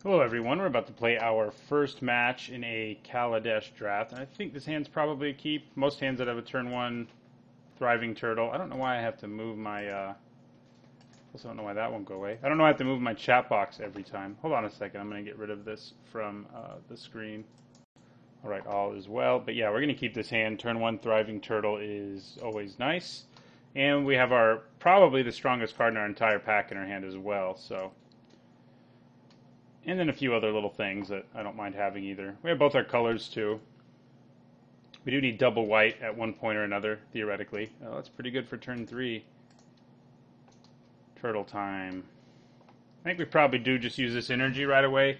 Hello everyone, we're about to play our first match in a Kaladesh draft, and I think this hand's probably a keep. Most hands that have a turn 1 Thriving Turtle. I don't know why I have to move my, also don't know why that won't go away. I don't know why I have to move my chat box every time. Hold on a second, I'm going to get rid of this from the screen. Alright, all is well, but yeah, we're going to keep this hand. Turn 1 Thriving Turtle is always nice. And we have our, probably the strongest card in our entire pack in our hand as well, so... And then a few other little things that I don't mind having either. We have both our colors too. We do need double white at one point or another, theoretically. Oh, that's pretty good for turn 3. Turtle time. I think we probably do just use this energy right away.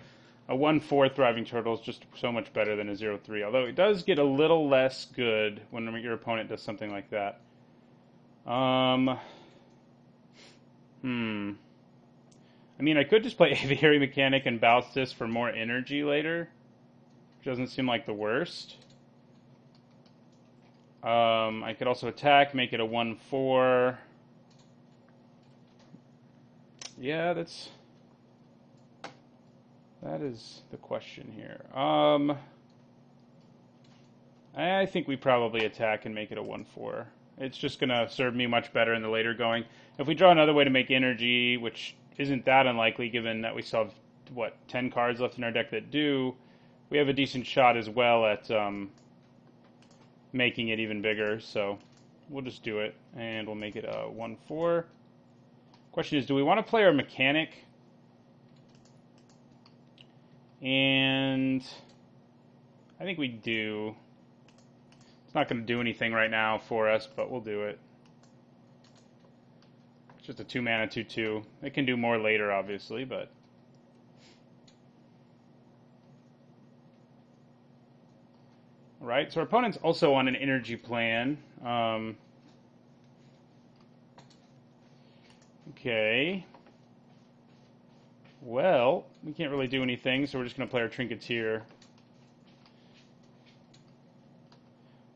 A 1/4 Thriving Turtle is just so much better than a 0/3, although it does get a little less good when your opponent does something like that. I mean, I could just play Aviary Mechanic and bounce this for more energy later, which doesn't seem like the worst. I could also attack, make it a 1/4. Yeah, that is the question here. I think we probably attack and make it a 1/4. It's just going to serve me much better in the later going. If we draw another way to make energy, which isn't that unlikely given that we still have, what, 10 cards left in our deck that do, we have a decent shot as well at making it even bigger. So we'll just do it, and we'll make it a 1/4. Question is, do we want to play our mechanic? And I think we do. It's not going to do anything right now for us, but we'll do it. It's just a 2-mana 2/2. It can do more later, obviously, but... Alright, so our opponent's also on an energy plan. Okay. Well, we can't really do anything, so we're just going to play our Trinketeer.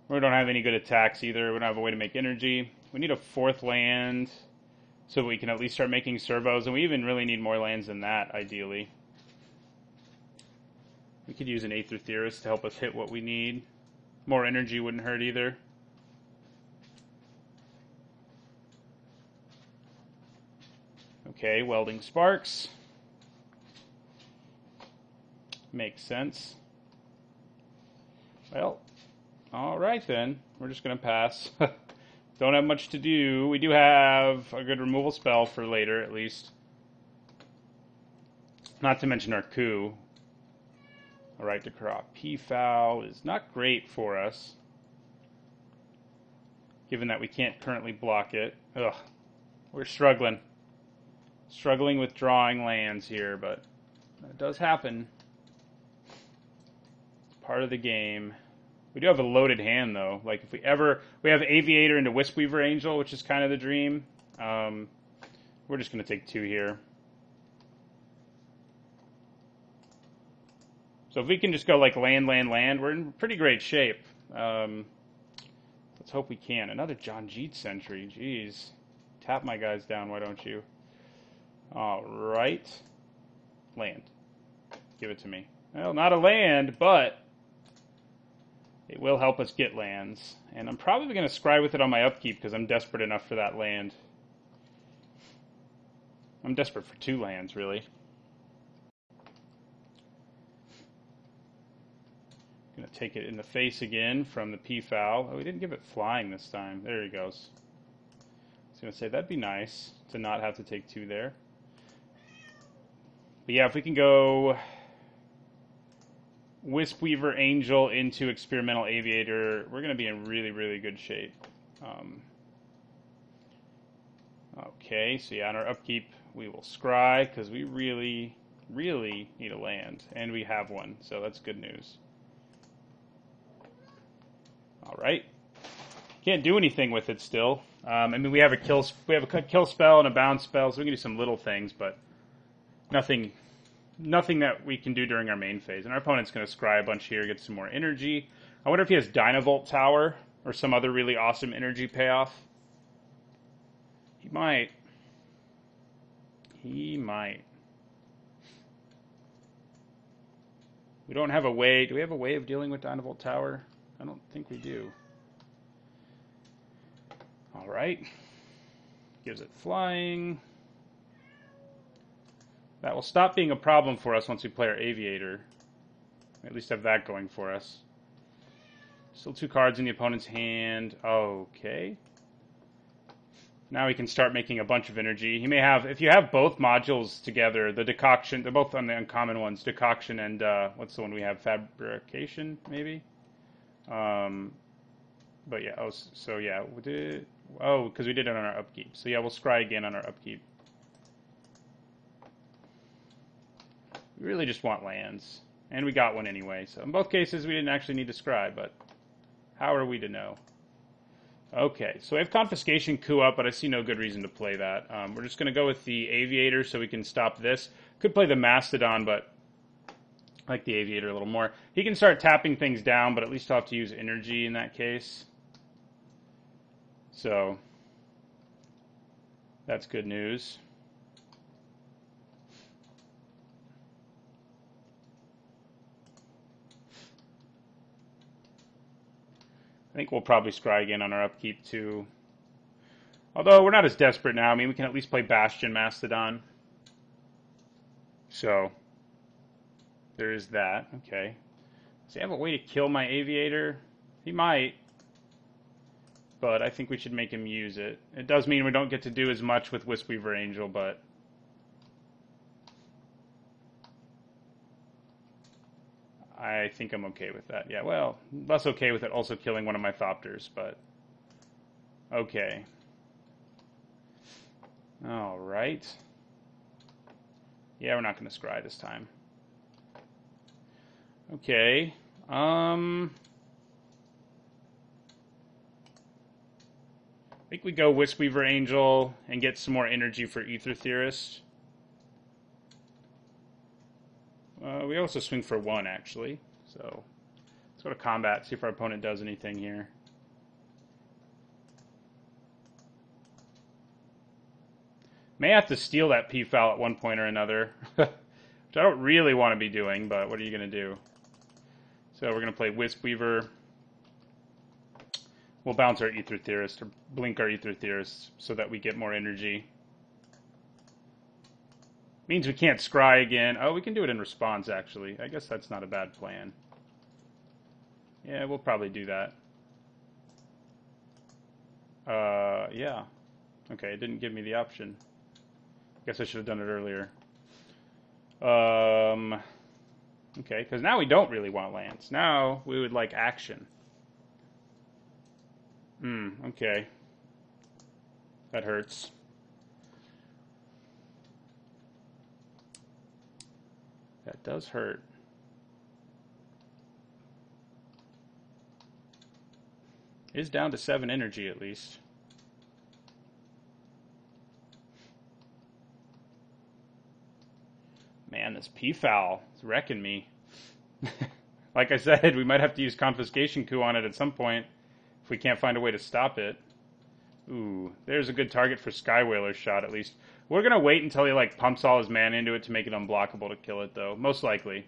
We don't have any good attacks either. We don't have a way to make energy. We need a 4th land so we can at least start making servos, and we even really need more lands than that, ideally. We could use an Aether Theorist to help us hit what we need. More energy wouldn't hurt either. Okay, Welding Sparks. Makes sense. Well, alright then. We're just going to pass. Don't have much to do. We do have a good removal spell for later, at least. Not to mention our coup. Alright, to draw P-Foul is not great for us, given that we can't currently block it. Ugh. We're struggling. Struggling with drawing lands here, but that does happen. It's part of the game. We do have a loaded hand, though. Like, if we have Aviator into Wispweaver Angel, which is kind of the dream. We're just going to take 2 here. So if we can just go, like, land, we're in pretty great shape. Let's hope we can. Another John Jeet Sentry. Jeez. Tap my guys down, why don't you? Alright. Land. Give it to me. Well, not a land, but... it will help us get lands. And I'm probably going to scry with it on my upkeep because I'm desperate enough for that land. I'm desperate for 2 lands, really. Going to take it in the face again from the P-Foul. Oh, we didn't give it flying this time. There he goes. I was going to say, that'd be nice to not have to take 2 there. But yeah, if we can go... Wispweaver Angel into Experimental Aviator, we're going to be in really, really good shape. Okay, so yeah, on our upkeep, we will scry, because we really, really need a land. And we have one, so that's good news. Alright. Can't do anything with it still. I mean, we have a kill spell and a bounce spell, so we can do some little things, but nothing that we can do during our main phase. And our opponent's going to scry a bunch here, get some more energy. I wonder if he has Dynavolt Tower or some other really awesome energy payoff. He might. We don't have a way. Do we have a way of dealing with Dynavolt Tower? I don't think we do. All right. Gives it flying. That will stop being a problem for us once we play our Aviator. We at least have that going for us. Still 2 cards in the opponent's hand. Okay. Now we can start making a bunch of energy. He may have, if you have both modules together, the decoction, they're both on the uncommon ones, decoction and, what's the one we have, fabrication, maybe? But yeah, oh, so yeah, because we did it on our upkeep. So yeah, we'll scry again on our upkeep. We really just want lands. And we got one anyway. So in both cases, we didn't actually need to scry, but how are we to know? Okay, so we have Confiscation Coup up, but I see no good reason to play that. We're just going to go with the Aviator so we can stop this. Could play the Mastodon, but I like the Aviator a little more. He can start tapping things down, but at least I'll have to use energy in that case. So that's good news. I think we'll probably scry again on our upkeep too. Although we're not as desperate now. I mean, we can at least play Bastion Mastodon. So there is that. Okay. Does he have a way to kill my Aviator? He might. But I think we should make him use it. It does mean we don't get to do as much with Wisp-Weaver Angel, but I think I'm okay with that. Yeah, well, less okay with it also killing one of my Thopters, but okay. All right. Yeah, we're not going to scry this time. Okay. I think we go Wisp-Weaver Angel and get some more energy for Ether Theorist. We also swing for 1, actually. So let's go to combat, see if our opponent does anything here. May have to steal that P-Foul at one point or another. Which I don't really want to be doing, but what are you going to do? So we're going to play Wisp-Weaver. We'll bounce our Ether Theorist, or blink our Ether Theorist, so that we get more energy. Means we can't scry again. Oh, we can do it in response, actually. I guess that's not a bad plan. Yeah, we'll probably do that. Yeah. Okay, it didn't give me the option. Guess I should have done it earlier. Okay, because now we don't really want lands. Now we would like action. Okay. That hurts. That does hurt. It is down to 7 energy at least. Man, this P-Foul is wrecking me. Like I said, we might have to use Confiscation Coup on it at some point if we can't find a way to stop it. Ooh, there's a good target for Skywhaler's shot at least. We're going to wait until he like pumps all his mana into it to make it unblockable to kill it though, most likely.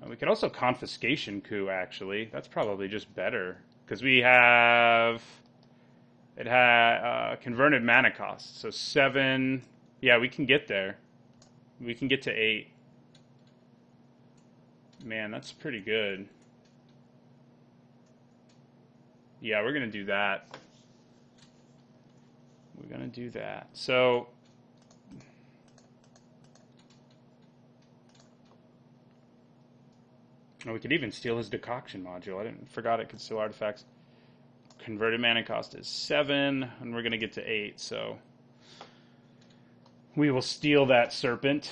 We could also Confiscation Coup actually. That's probably just better because we have converted mana cost. So 7, yeah, we can get there. We can get to 8. Man, that's pretty good. Yeah, we're going to do that. We're going to do that. So we could even steal his decoction module. I forgot it could steal artifacts. Converted mana cost is 7, and we're going to get to 8, so we will steal that Serpent.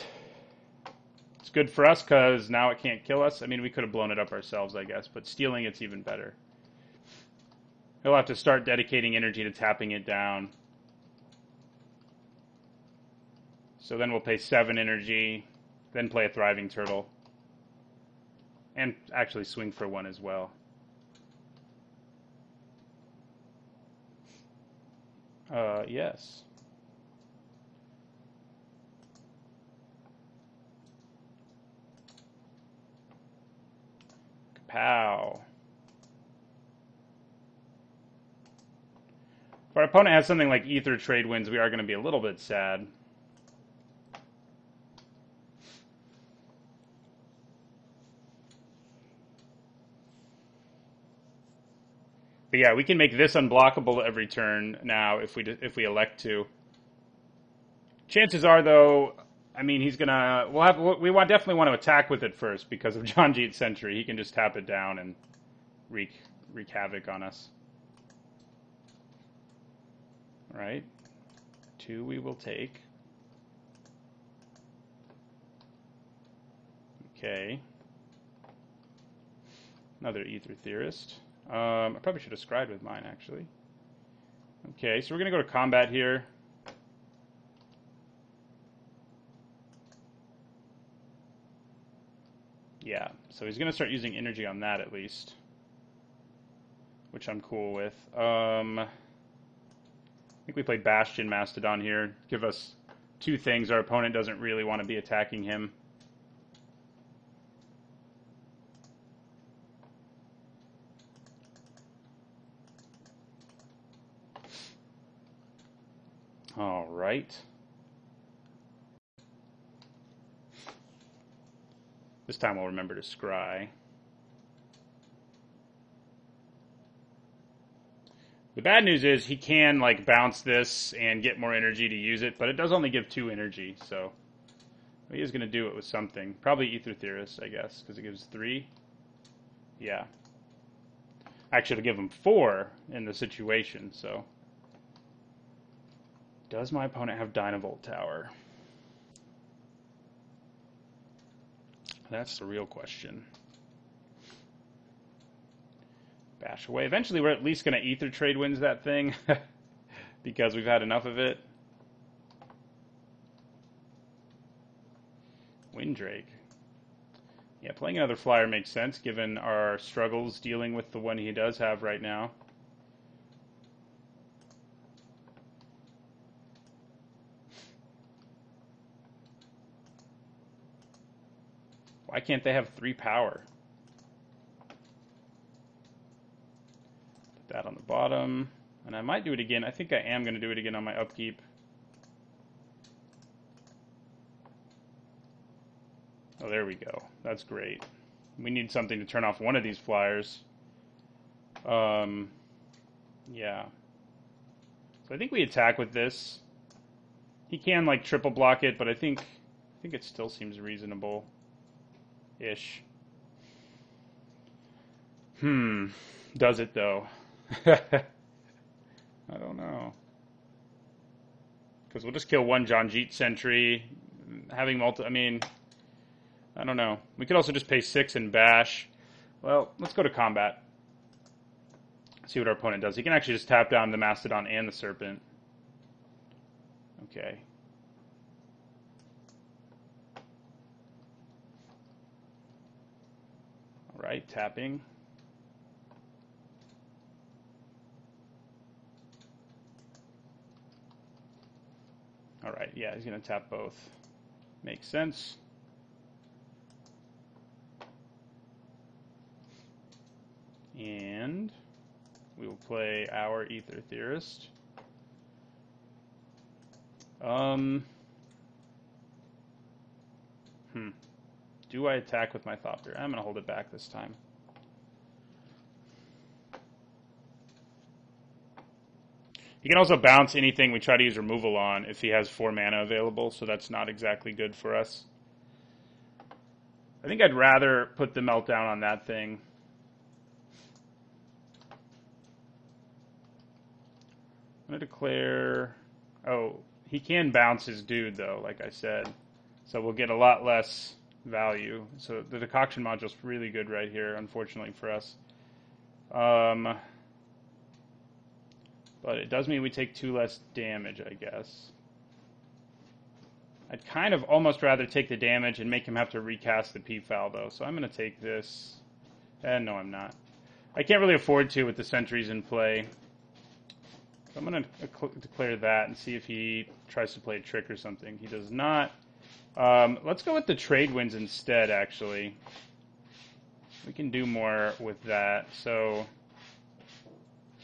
It's good for us because now it can't kill us. I mean, we could have blown it up ourselves, I guess, but stealing it's even better. He'll have to start dedicating energy to tapping it down. So then we'll pay 7 energy, then play a Thriving Turtle. And actually swing for 1 as well. Yes. Pow. If our opponent has something like Ether Trade Winds, we are going to be a little bit sad. But yeah, we can make this unblockable every turn now if we elect to. Chances are, though, I mean, he's gonna. Definitely want to attack with it first because of Janjit Sentry. He can just tap it down and wreak havoc on us. All right, 2 we will take. Okay, another Ether Theorist. I probably should have scried with mine, actually. Okay, so we're going to go to combat here. Yeah, so he's going to start using energy on that at least, which I'm cool with. I think we play Bastion Mastodon here. Give us 2 things. Our opponent doesn't really want to be attacking him. All right. This time we'll remember to scry. The bad news is he can like bounce this and get more energy to use it, but it does only give 2 energy, so he is going to do it with something. Probably Ether Theorist, I guess, because it gives 3. Yeah. Actually, it'll give him 4 in the situation, so. Does my opponent have Dynavolt Tower? That's the real question. Bash away. Eventually, we're at least going to Ether Trade Winds that thing because we've had enough of it. Windrake. Yeah, playing another flyer makes sense given our struggles dealing with the one he does have right now. Why can't they have 3 power? Put that on the bottom. And I might do it again. I think I am going to do it again on my upkeep. Oh, there we go. That's great. We need something to turn off one of these flyers. Yeah. So I think we attack with this. He can like triple block it, but I think it still seems reasonable. Ish. Does it though? I don't know. Because we'll just kill one Janjit Sentry. Having multi, I mean, I don't know. We could also just pay 6 and bash. Well, let's go to combat. See what our opponent does. He can actually just tap down the Mastodon and the Serpent. Okay. All right, tapping. All right, yeah, he's going to tap both. Makes sense. And we will play our Ether Theorist. Do I attack with my Thopter? I'm going to hold it back this time. He can also bounce anything we try to use removal on if he has 4 mana available, so that's not exactly good for us. I think I'd rather put the Meltdown on that thing. I'm going to declare... Oh, he can bounce his dude, though, like I said. So we'll get a lot less value. So the Decoction module's really good right here, unfortunately for us. But it does mean we take 2 less damage, I guess. I'd kind of almost rather take the damage and make him have to recast the P-Foul, though. So I'm going to take this. And no, I'm not. I can't really afford to with the sentries in play. So I'm going to declare that and see if he tries to play a trick or something. He does not. Let's go with the trade winds instead, actually. we can do more with that. So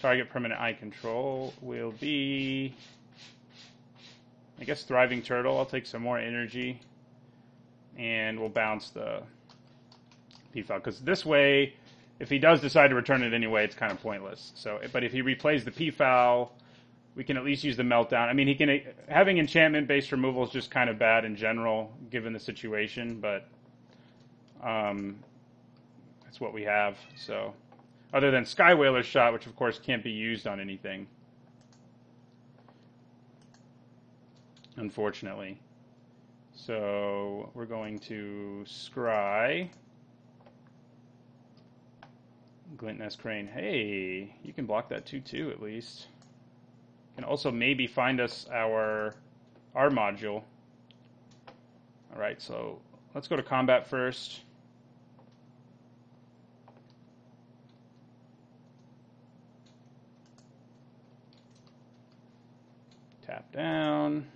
target permanent eye control will be, I guess, Thriving Turtle. I'll take some more energy, and we'll bounce the P-Foul, because this way, if he does decide to return it anyway, it's kind of pointless. So, but if he replays the P-Foul, we can at least use the Meltdown. I mean, he can, having enchantment-based removal is just kind of bad in general, given the situation, but that's what we have. So, other than Sky Whaler's Shot, which of course can't be used on anything, unfortunately. So we're going to scry Glint Nest Crane. Hey, you can block that 2/2 at least. Can also maybe find us our module. All right, so let's go to combat first. Tap down.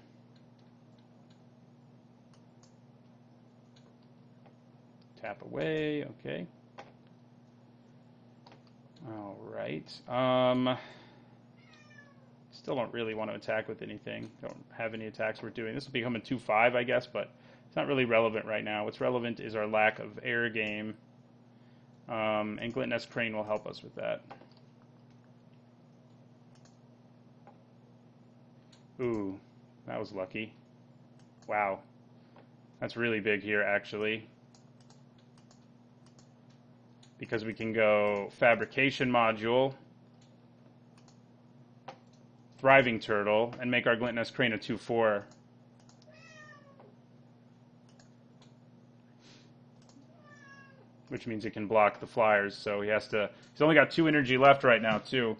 Tap away, okay. All right. Still don't really want to attack with anything. Don't have any attacks we're doing. This will become a 2/5, I guess, but it's not really relevant right now. What's relevant is our lack of air game. And Glint Nest Crane will help us with that. Ooh, that was lucky. Wow. That's really big here, actually. Because we can go Fabrication Module, Thriving Turtle, and make our Glint Nest Crane a 2/4. Which means it can block the flyers, so he's only got 2 energy left right now, too.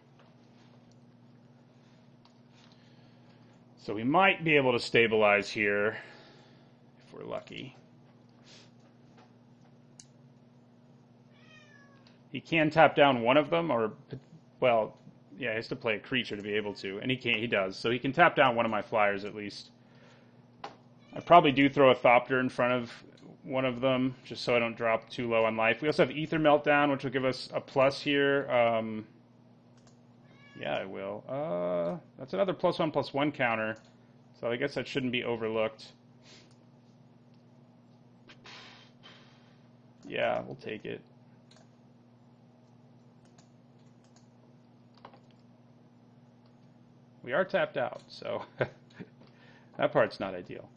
So we might be able to stabilize here, if we're lucky. He can tap down one of them, or, well, yeah, he has to play a creature to be able to, and he does. So he can tap down one of my flyers at least. I probably do throw a Thopter in front of one of them, just so I don't drop too low on life. We also have Ether Meltdown, which will give us a plus here. Yeah, I will. That's another +1/+1 counter, so I guess that shouldn't be overlooked. Yeah, we'll take it. We are tapped out, so that part's not ideal.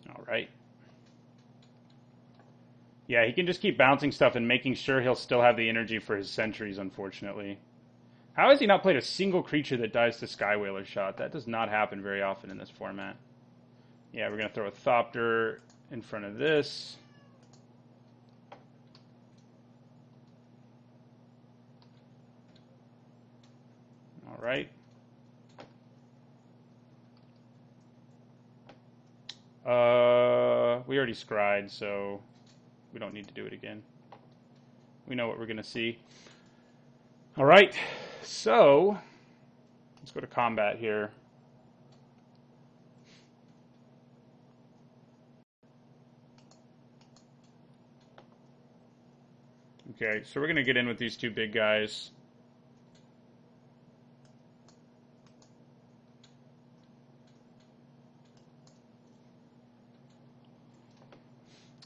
All right. Yeah, he can just keep bouncing stuff and making sure he'll still have the energy for his sentries, unfortunately. How has he not played a single creature that dies to Sky Whaler's Shot? That does not happen very often in this format. Yeah, we're going to throw a Thopter in front of this. All right. We already scried, so we don't need to do it again. We know what we're going to see. All right, so let's go to combat here. Okay, so we're going to get in with these 2 big guys.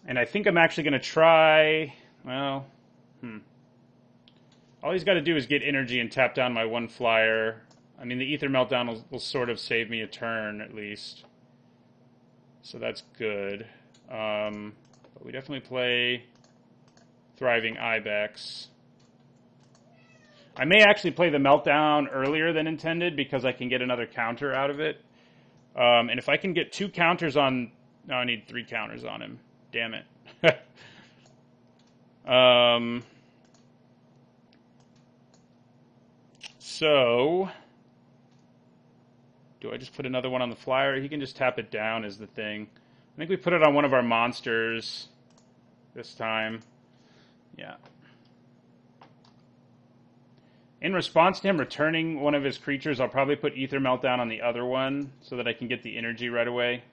And I think I'm actually going to try, well, all he's got to do is get energy and tap down my 1 flyer. I mean, the Ether Meltdown will sort of save me a turn, at least. So that's good. But we definitely play Thriving Ibex. I may actually play the Meltdown earlier than intended because I can get another counter out of it. And if I can get 2 counters on... No, I need 3 counters on him. Damn it. So, do I just put another one on the flyer? He can just tap it down is the thing. I think we put it on one of our monsters this time. Yeah. In response to him returning one of his creatures, I'll probably put Ether Meltdown on the other one so that I can get the energy right away.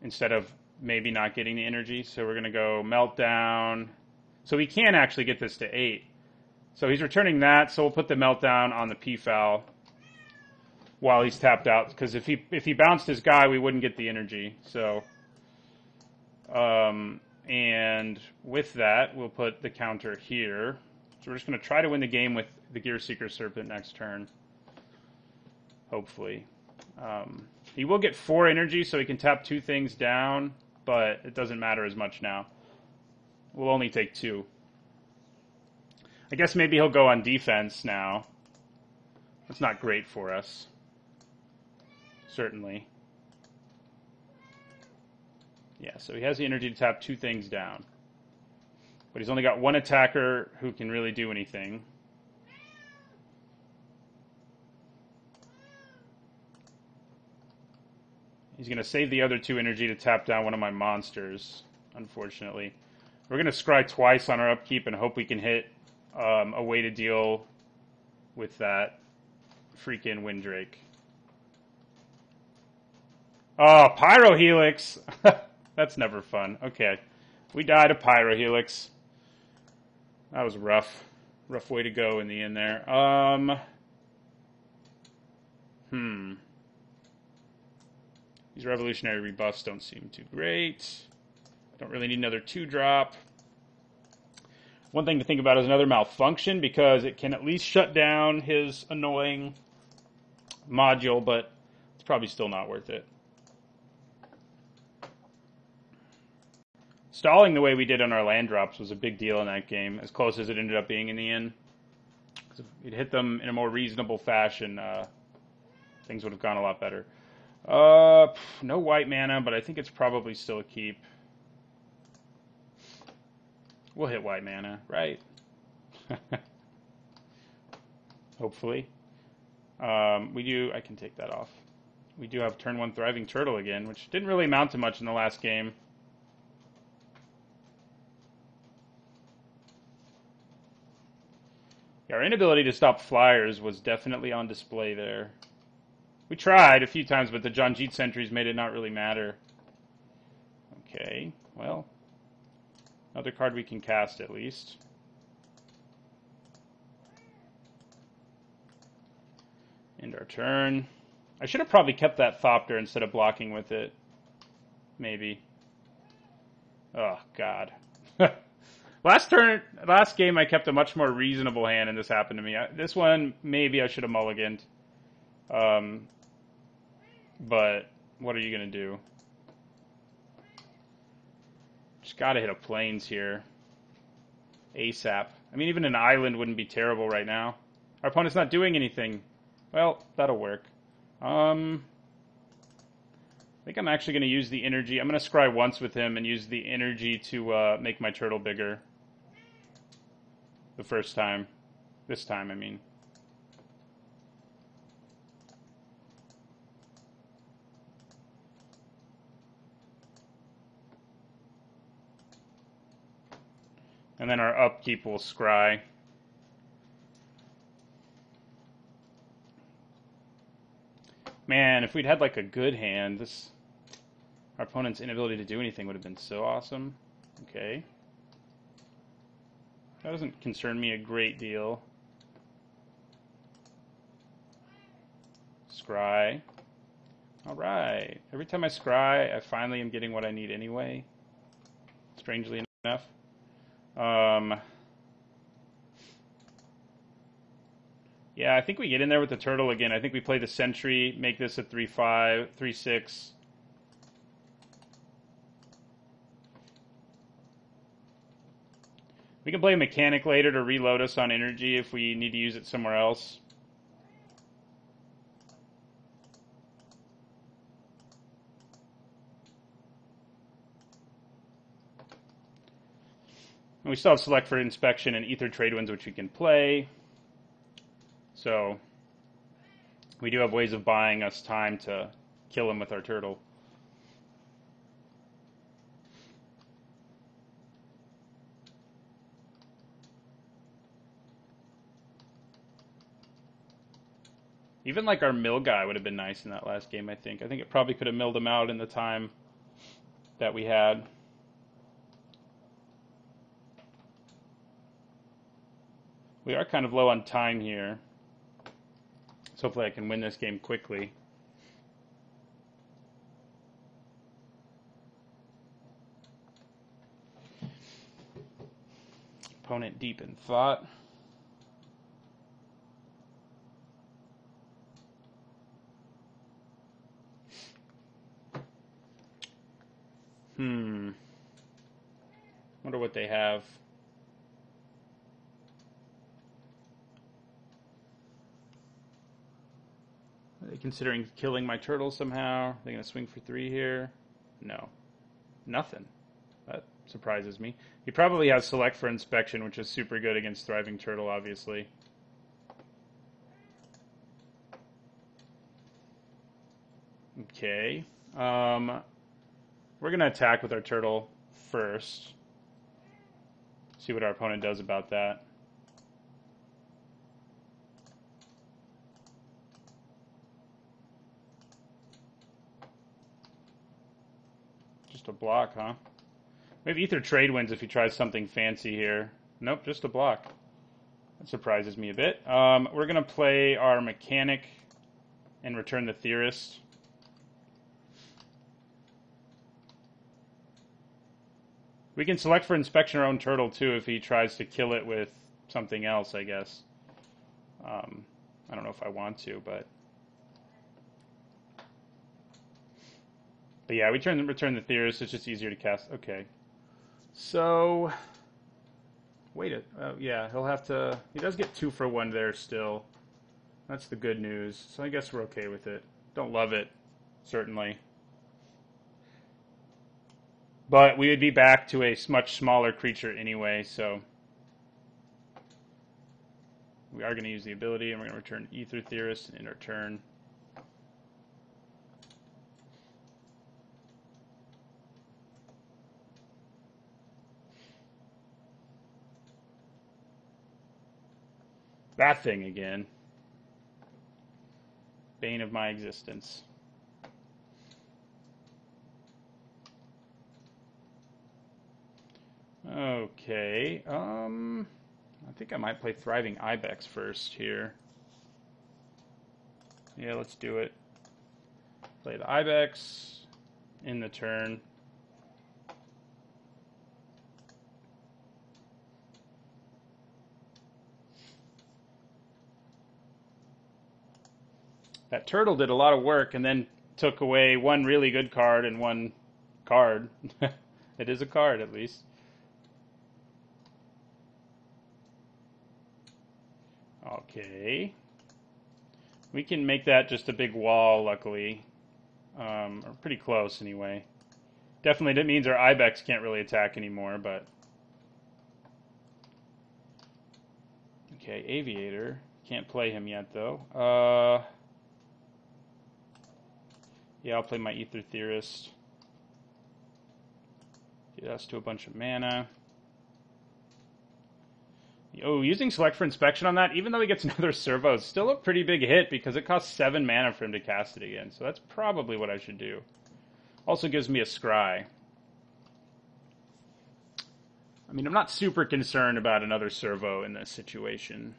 Instead of maybe not getting the energy. So we're going to go Meltdown. So we can actually get this to 8. So he's returning that, so we'll put the Meltdown on the P-Foul while he's tapped out. Because if he bounced his guy, we wouldn't get the energy. So, and with that, we'll put the counter here. So we're just going to try to win the game with the Gear Seeker Serpent next turn. Hopefully. He will get 4 energy, so he can tap 2 things down, but it doesn't matter as much now. We'll only take 2. I guess maybe he'll go on defense now. That's not great for us. Certainly. Yeah, so he has the energy to tap 2 things down. But he's only got 1 attacker who can really do anything. He's going to save the other 2 energy to tap down one of my monsters, unfortunately. We're going to scry twice on our upkeep and hope we can hit a way to deal with that freaking Windrake. Oh, Pyrohelix! That's never fun. Okay. We died of Pyrohelix. That was rough. Rough way to go in the end there. These revolutionary rebuffs don't seem too great. Don't really need another 2-drop. One thing to think about is another malfunction, because it can at least shut down his annoying module, but it's probably still not worth it. Stalling the way we did on our land drops was a big deal in that game, as close as it ended up being in the end. If we'd hit them in a more reasonable fashion, things would have gone a lot better. No white mana, but I think it's probably still a keep. We'll hit white mana, right? Hopefully. I can take that off. We do have turn 1 Thriving Turtle again, which didn't really amount to much in the last game. Yeah, our inability to stop flyers was definitely on display there. We tried a few times, but the Janjit sentries made it not really matter. Okay, well, another card we can cast at least. End our turn. I should have probably kept that Thopter instead of blocking with it. Maybe. Oh, God. Last game I kept a much more reasonable hand, and this happened to me. This one, maybe I should have mulliganed. But what are you going to do? Just got to hit a plains here. ASAP. I mean, even an island wouldn't be terrible right now. Our opponent's not doing anything. Well, that'll work. I think I'm actually going to use the energy. I'm going to scry once with him and use the energy to make my turtle bigger. The first time. This time, I mean. And then our upkeep will scry. Man, if we'd had like a good hand, our opponent's inability to do anything would have been so awesome. Okay. That doesn't concern me a great deal. Scry. Alright. Every time I scry, I finally am getting what I need anyway. Strangely enough. Yeah, I think we get in there with the turtle again. I think we play the sentry, make this a 3-5, 3-6. We can play a mechanic later to reload us on energy if we need to use it somewhere else. And we still have Select for Inspection and Ether Trade Winds, which we can play. So we do have ways of buying us time to kill him with our turtle. Even like our mill guy would have been nice in that last game, I think. I think it probably could have milled him out in the time that we had. We are kind of low on time here. So hopefully I can win this game quickly. Opponent deep in thought. Wonder what they have. Are they considering killing my turtle somehow? Are they going to swing for 3 here? No. Nothing. That surprises me. He probably has select for inspection, which is super good against thriving turtle, obviously. Okay. We're going to attack with our turtle first. See what our opponent does about that. Just a block, huh? Maybe Ether Trade wins if he tries something fancy here. Nope, just a block. That surprises me a bit. We're going to play our Mechanic and return the Theorist. We can select for inspection our own turtle, too, if he tries to kill it with something else, I guess. I don't know if I want to, but yeah, we return the Theorist. It's just easier to cast. Okay. So, wait it. Yeah, he'll have to... He does get 2 for 1 there still. That's the good news. So I guess we're okay with it. Don't love it, certainly. But we would be back to a much smaller creature anyway, so... We are going to use the ability, and we're going to return Ether Theorist in our turn. That thing again. Bane of my existence. Okay, I think I might play Thriving Ibex first here. Yeah, let's do it. Play the Ibex in the turn. That turtle did a lot of work and then took away 1 really good card and 1 card. It is a card, at least. Okay. We can make that just a big wall, luckily. Or pretty close, anyway. Definitely, that means our Ibex can't really attack anymore, but... Okay, Aviator. Can't play him yet, though. Yeah, I'll play my Ether Theorist. Get us to a bunch of mana. Oh, using Select for Inspection on that, even though he gets another servo, is still a pretty big hit because it costs 7 mana for him to cast it again. So that's probably what I should do. Also gives me a Scry. I mean, I'm not super concerned about another servo in this situation.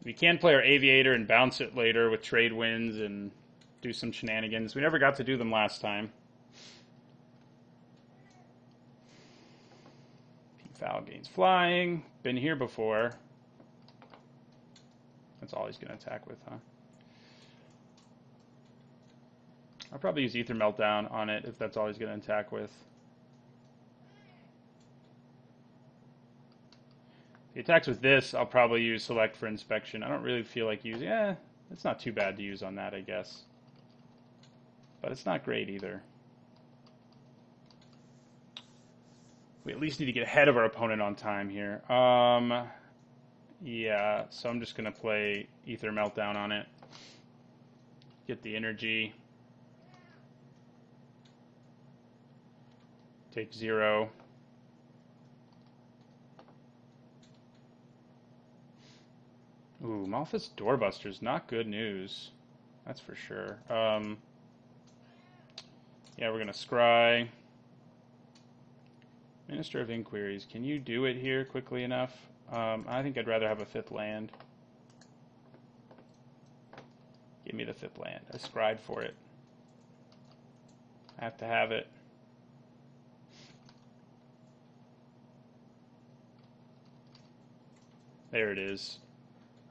We can play our Aviator and bounce it later with trade wins and do some shenanigans. We never got to do them last time. Foul gains flying. Been here before. That's all he's going to attack with, huh? I'll probably use Ether Meltdown on it if that's all he's going to attack with. If he attacks with this, I'll probably use Select for Inspection. I don't really feel like using... it's not too bad to use on that, I guess. But it's not great either. We at least need to get ahead of our opponent on time here. Yeah, so I'm just going to play Ether Meltdown on it. Get the energy. Take 0. Ooh, Malthus Doorbuster's not good news. That's for sure. Yeah, we're gonna scry. Minister of Inquiries, can you do it here quickly enough? I think I'd rather have a 5th land. Give me the 5th land. I scried for it. I have to have it. There it is.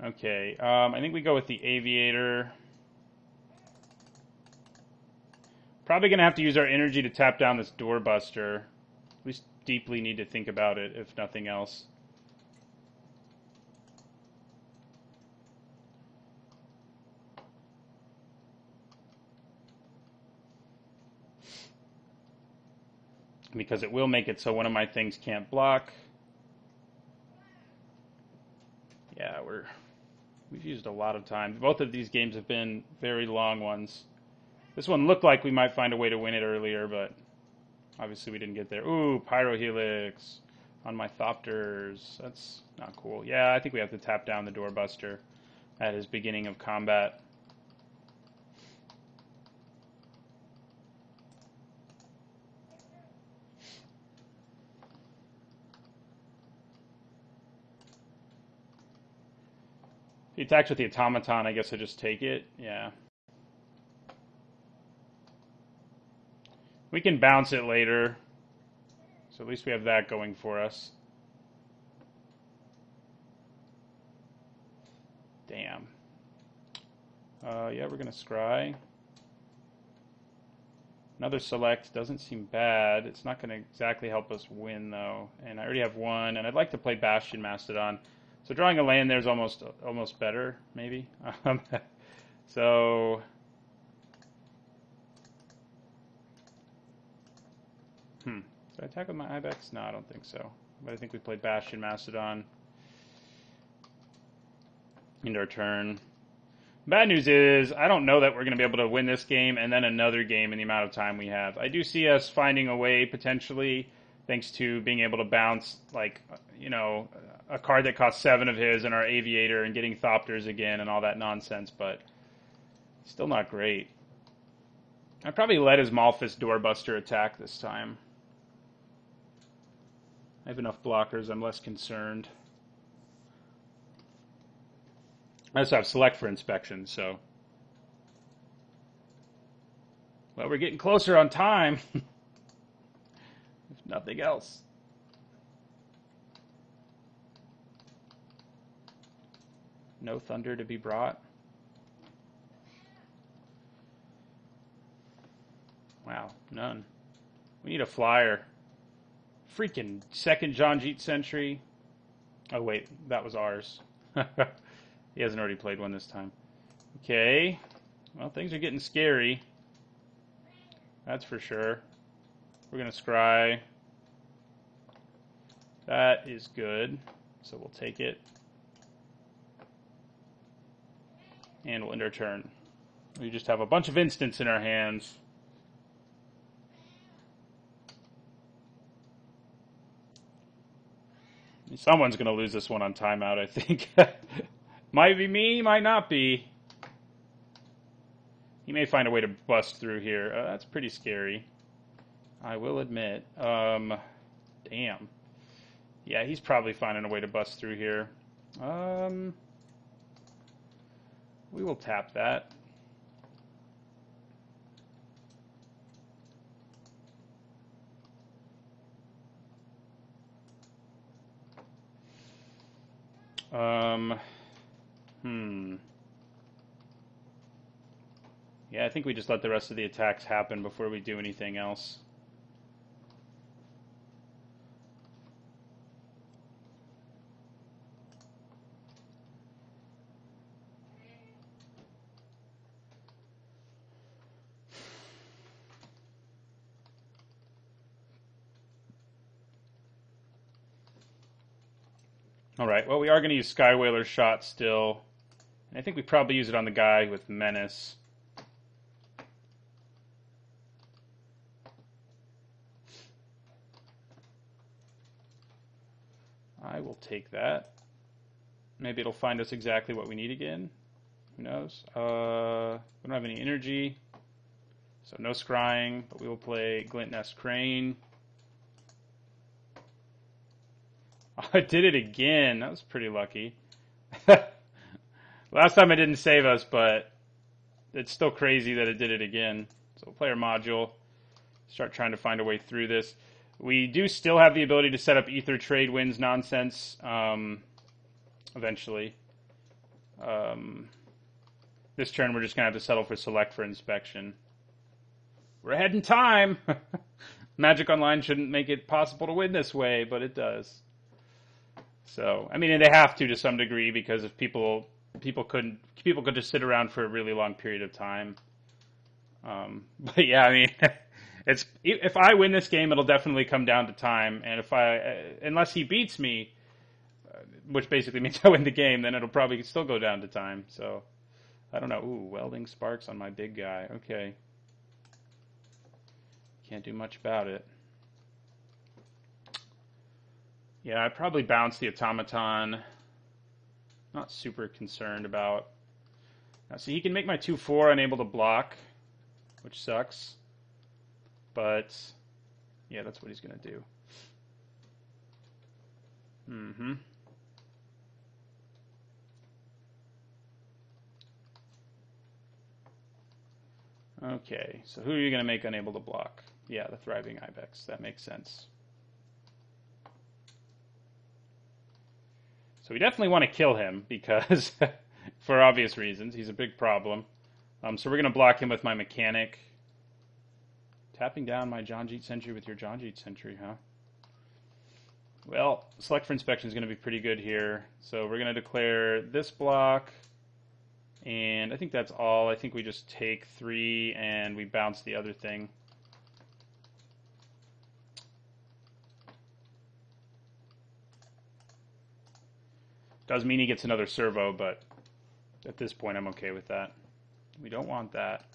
Okay, I think we go with the Aviator. Probably going to have to use our energy to tap down this Doorbuster. We deeply need to think about it, if nothing else. Because it will make it so one of my things can't block. Yeah, we've used a lot of time. Both of these games have been very long ones. This one looked like we might find a way to win it earlier, but obviously we didn't get there. Ooh, Pyrohelix on my Thopters. That's not cool. Yeah, I think we have to tap down the Doorbuster at his beginning of combat. If he attacks with the Automaton, I guess I just take it. Yeah. We can bounce it later. So at least we have that going for us. Damn. Yeah, we're going to scry. Another select doesn't seem bad. It's not going to exactly help us win, though. And I already have one, and I'd like to play Bastion Mastodon. So drawing a land there is almost better, maybe. So... Did I attack with my Ibex? No, I don't think so. But I think we played Bastion Mastodon. Into our turn. Bad news is, I don't know that we're going to be able to win this game and then another game in the amount of time we have. I do see us finding a way, potentially, thanks to being able to bounce, like, you know, a card that costs 7 of his and our Aviator and getting Thopters again and all that nonsense, but still not great. I'd probably let his Malthus Doorbuster attack this time. I have enough blockers, I'm less concerned. I also have select for inspection, so. Well, we're getting closer on time. If nothing else. No thunder to be brought. Wow, none. We need a flyer. Freaking second Janjit Sentry. Oh, wait, that was ours. He hasn't already played one this time. Okay. Well, things are getting scary. That's for sure. We're going to scry. That is good. So we'll take it. And we'll end our turn. We just have a bunch of instants in our hands. Someone's going to lose this one on timeout, I think. Might be me, might not be. He may find a way to bust through here. That's pretty scary, I will admit. Damn. Yeah, he's probably finding a way to bust through here. We will tap that. Yeah, I think we just let the rest of the attacks happen before we do anything else. Alright, well, we are going to use Skywhaler's Shot still. And I think we probably use it on the guy with Menace. I will take that. Maybe it'll find us exactly what we need again. Who knows? We don't have any energy, so no scrying, but we will play Glint Nest Crane. Oh, it did it again. That was pretty lucky. Last time it didn't save us, but it's still crazy that it did it again. So we'll play our module, start trying to find a way through this. We do still have the ability to set up Ether Trade Winds nonsense eventually. This turn we're just going to have to settle for Select for Inspection. We're ahead in time! Magic Online shouldn't make it possible to win this way, but it does. So, I mean, and they have to some degree, because if people could just sit around for a really long period of time. But yeah, I mean, if I win this game, it'll definitely come down to time, and unless he beats me, which basically means I win the game, then it'll probably still go down to time. So, I don't know. Ooh, welding sparks on my big guy. Okay. Can't do much about it. Yeah, I'd probably bounce the automaton. Not super concerned about. Now, see, he can make my 2/4 unable to block, which sucks. But, yeah, that's what he's going to do. Mm-hmm. Okay, so who are you going to make unable to block? Yeah, the Thriving Ibex. That makes sense. So we definitely want to kill him because, for obvious reasons, he's a big problem. So we're going to block him with my Mechanic. Tapping down my Janjit Sentry with your Janjit Sentry, huh? Well, Select for Inspection is going to be pretty good here. So we're going to declare this block. And I think that's all. I think we just take 3 and we bounce the other thing. Does mean he gets another servo, but at this point I'm okay with that. We don't want that.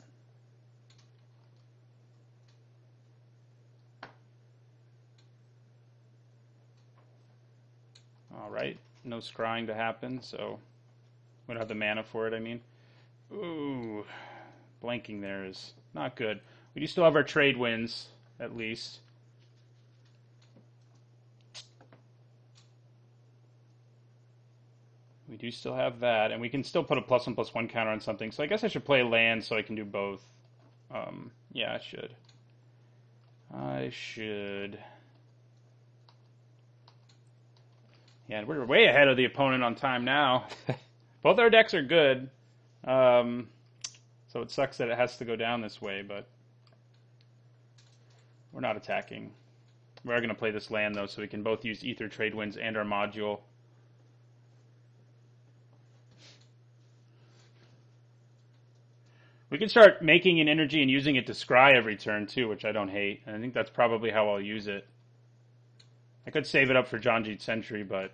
Alright, no scrying to happen, so we don't have the mana for it, I mean. Ooh, blanking there is not good. We do still have our trade wins, at least. We do still have that, and we can still put a +1/+1 counter on something. So I guess I should play land so I can do both. Yeah, I should. Yeah, we're way ahead of the opponent on time now. Both our decks are good. So it sucks that it has to go down this way, but we're not attacking. We are going to play this land, though, so we can both use Ether Trade Winds and our module. We can start making an energy and using it to scry every turn, too, which I don't hate. And I think that's probably how I'll use it. I could save it up for Janjit Sentry, but it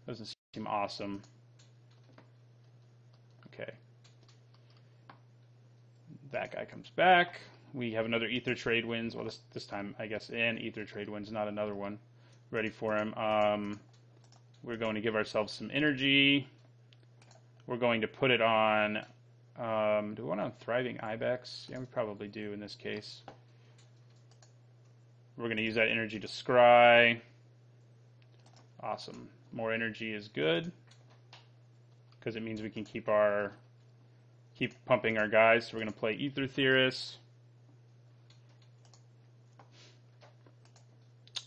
doesn't seem awesome. Okay. That guy comes back. We have another Ether Trade Winds. Well, this time, I guess, an Ether Trade Winds, not another one. Ready for him. We're going to give ourselves some energy. We're going to put it on... do we want a Thriving Ibex? Yeah, we probably do in this case. We're going to use that energy to scry. Awesome. More energy is good because it means we can keep pumping our guys. So we're going to play Ether Theorist.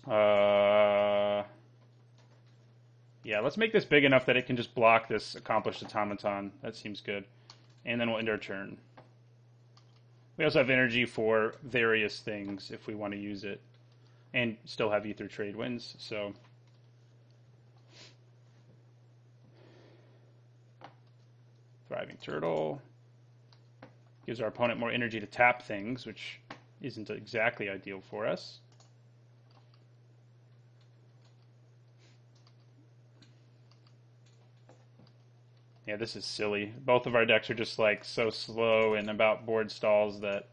Yeah, let's make this big enough that it can just block this Accomplished Automaton. That seems good. And then we'll end our turn. We also have energy for various things if we want to use it. And still have Ether Trade Winds, so... Thriving Turtle. Gives our opponent more energy to tap things, which isn't exactly ideal for us. Yeah, this is silly. Both of our decks are just like so slow and about board stalls that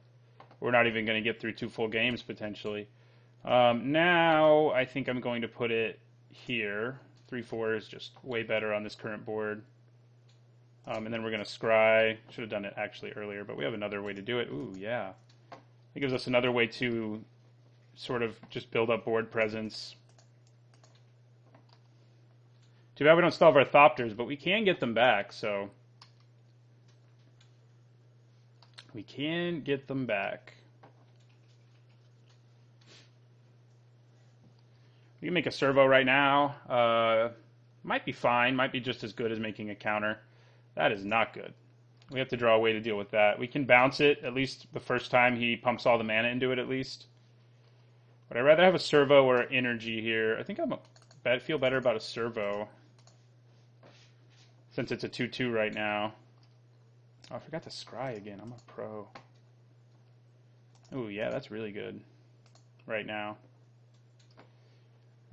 we're not even going to get through 2 full games potentially. Now I think I'm going to put it here. 3/4 is just way better on this current board. And then we're going to scry. Should have done it actually earlier, but we have another way to do it. Ooh, yeah. It gives us another way to sort of just build up board presence. Too bad we don't still have our Thopters, but we can get them back, so. We can get them back. We can make a servo right now. Might be fine. Might be just as good as making a counter. That is not good. We have to draw a way to deal with that. We can bounce it, at least the first time he pumps all the mana into it, at least. But I'd rather have a servo or energy here. I think I feel better about a servo, since it's a 2/2 right now. Oh, I forgot to scry again. I'm a pro. Ooh, yeah, that's really good right now.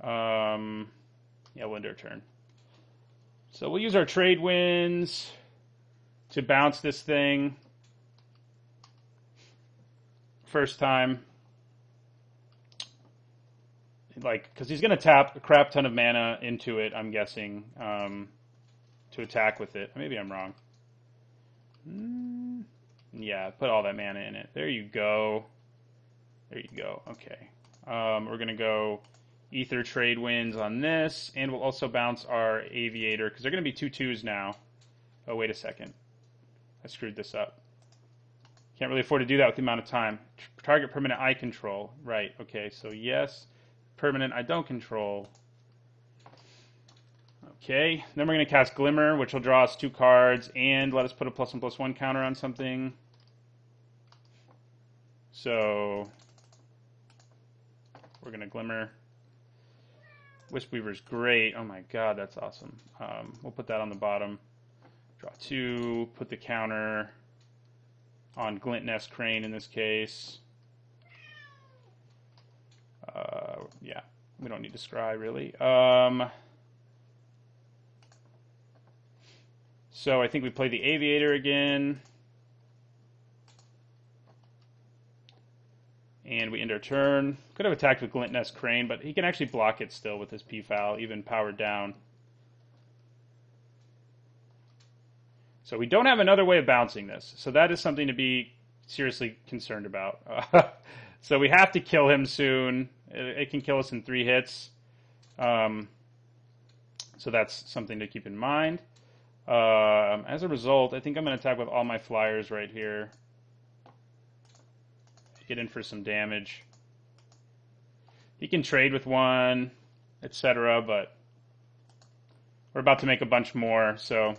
Yeah, we'll end our turn. So we'll use our trade winds to bounce this thing. First time. Like, because he's going to tap a crap ton of mana into it, I'm guessing, to attack with it. Maybe I'm wrong. Yeah, put all that mana in it. There you go. There you go. Okay. We're going to go Ether Trade Winds on this, and we'll also bounce our Aviator, because they're going to be 2/2s now. Oh, wait a second. I screwed this up. Can't really afford to do that with the amount of time. Target permanent I control. Right, okay, so yes. Permanent I don't control. Okay, then we're going to cast Glimmer, which will draw us 2 cards, and let us put a +1/+1 counter on something. So, we're going to Glimmer. Wisp-Weaver's great. Oh my god, that's awesome. We'll put that on the bottom. Draw 2, put the counter on Glint Nest Crane in this case. Yeah, we don't need to scry really. So I think we play the Aviator again. And we end our turn. Could have attacked with Glint Nest Crane, but he can actually block it still with his P-Foul, even powered down. So we don't have another way of bouncing this. So that is something to be seriously concerned about. So we have to kill him soon. It can kill us in 3 hits. So that's something to keep in mind. As a result, I think I'm going to attack with all my flyers right here. Get in for some damage. He can trade with 1, etc., but we're about to make a bunch more, so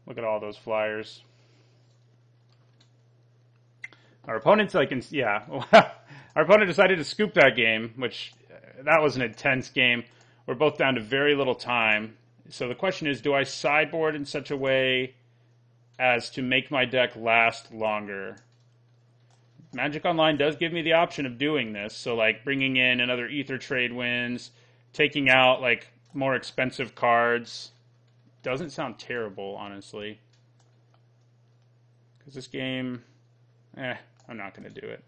look at all those flyers. Our opponent's like, yeah, our opponent decided to scoop that game, which that was an intense game. We're both down to very little time. So the question is, do I sideboard in such a way as to make my deck last longer? Magic Online does give me the option of doing this. So like bringing in another Ether Trade Winds, taking out like more expensive cards. Doesn't sound terrible, honestly. Because this game, I'm not going to do it.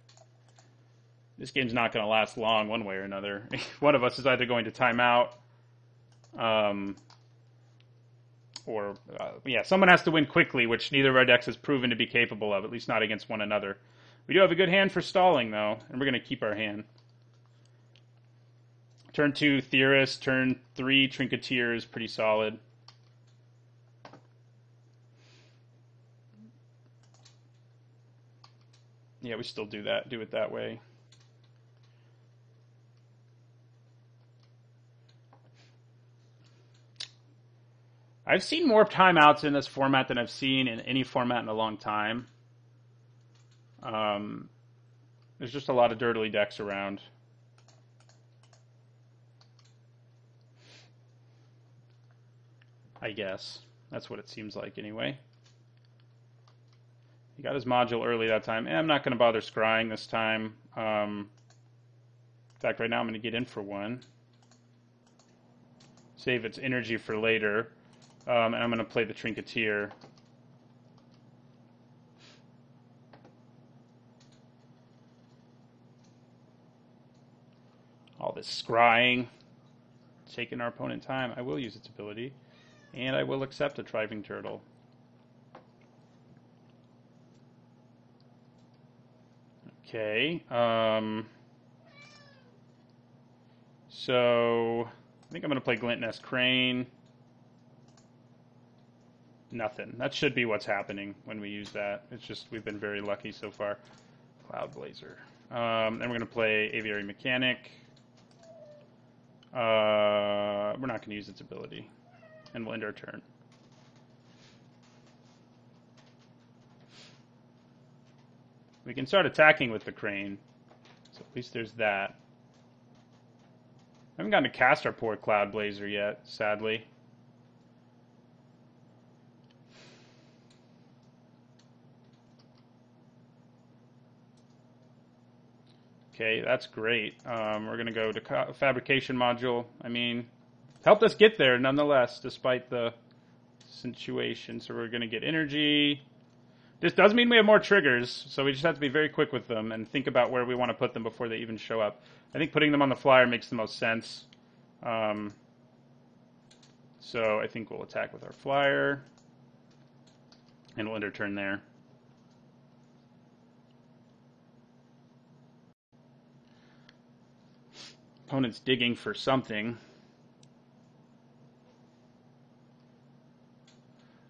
This game's not going to last long one way or another. One of us is either going to time out, or someone has to win quickly, which neither of our decks has proven to be capable of, at least not against one another. We do have a good hand for stalling, though, and we're going to keep our hand. Turn 2, Theorist. Turn 3, Trinketeer is pretty solid. Yeah, we still do that. Do it that way. I've seen more timeouts in this format than I've seen in any format in a long time. There's just a lot of dirtily decks around. I guess. That's what it seems like anyway. He got his module early that time. I'm not going to bother scrying this time. In fact, right now I'm going to get in for 1. Save its energy for later. And I'm going to play the Trinketeer. All this scrying, taking our opponent time. I will use its ability, and I will accept a Thriving Turtle. Okay, so I think I'm going to play Glint Nest Crane. Nothing. That should be what's happening when we use that. It's just we've been very lucky so far. Cloud Blazer. Then we're going to play Aviary Mechanic. We're not going to use its ability, and we'll end our turn. We can start attacking with the Crane, so at least there's that. I haven't gotten to cast our poor Cloud Blazer yet, sadly. Okay, that's great. We're going to go to Fabrication Module. I mean, helped us get there nonetheless, despite the situation. So we're going to get energy. This does mean we have more triggers, so we just have to be very quick with them and think about where we want to put them before they even show up. I think putting them on the flyer makes the most sense. So I think we'll attack with our flyer, and we'll end our turn there. Opponent's digging for something.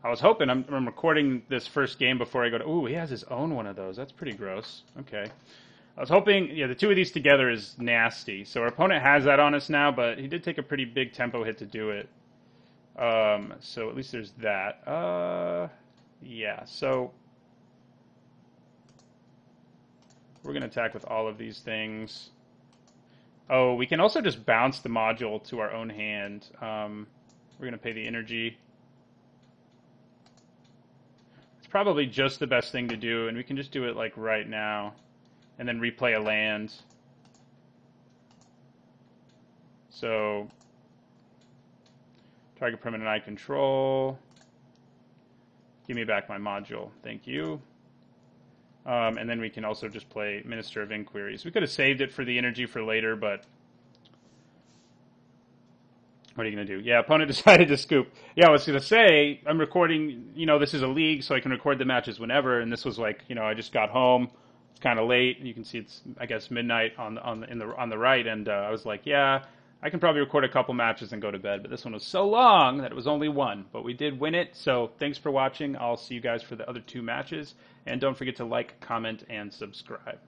I was hoping, I'm recording this first game before I go to, ooh, he has his own one of those. That's pretty gross. Okay. I was hoping, yeah, the two of these together is nasty. So our opponent has that on us now, but he did take a pretty big tempo hit to do it. So at least there's that. Yeah, so we're going to attack with all of these things. Oh, we can also just bounce the module to our own hand. We're going to pay the energy. It's probably just the best thing to do, and we can just do it like right now, and then replay a land. So, target permanent I control. Give me back my module. Thank you. And then we can also just play Minister of Inquiries. We could have saved it for the energy for later, but what are you going to do? Yeah, opponent decided to scoop. Yeah, I was going to say, I'm recording, this is a league, so I can record the matches whenever, and this was like, I just got home. It's kind of late. You can see it's, I guess, midnight on the right, and I was like, yeah, I can probably record a couple matches and go to bed, but this one was so long that it was only one. But we did win it, so thanks for watching. I'll see you guys for the other two matches, and don't forget to like, comment, and subscribe.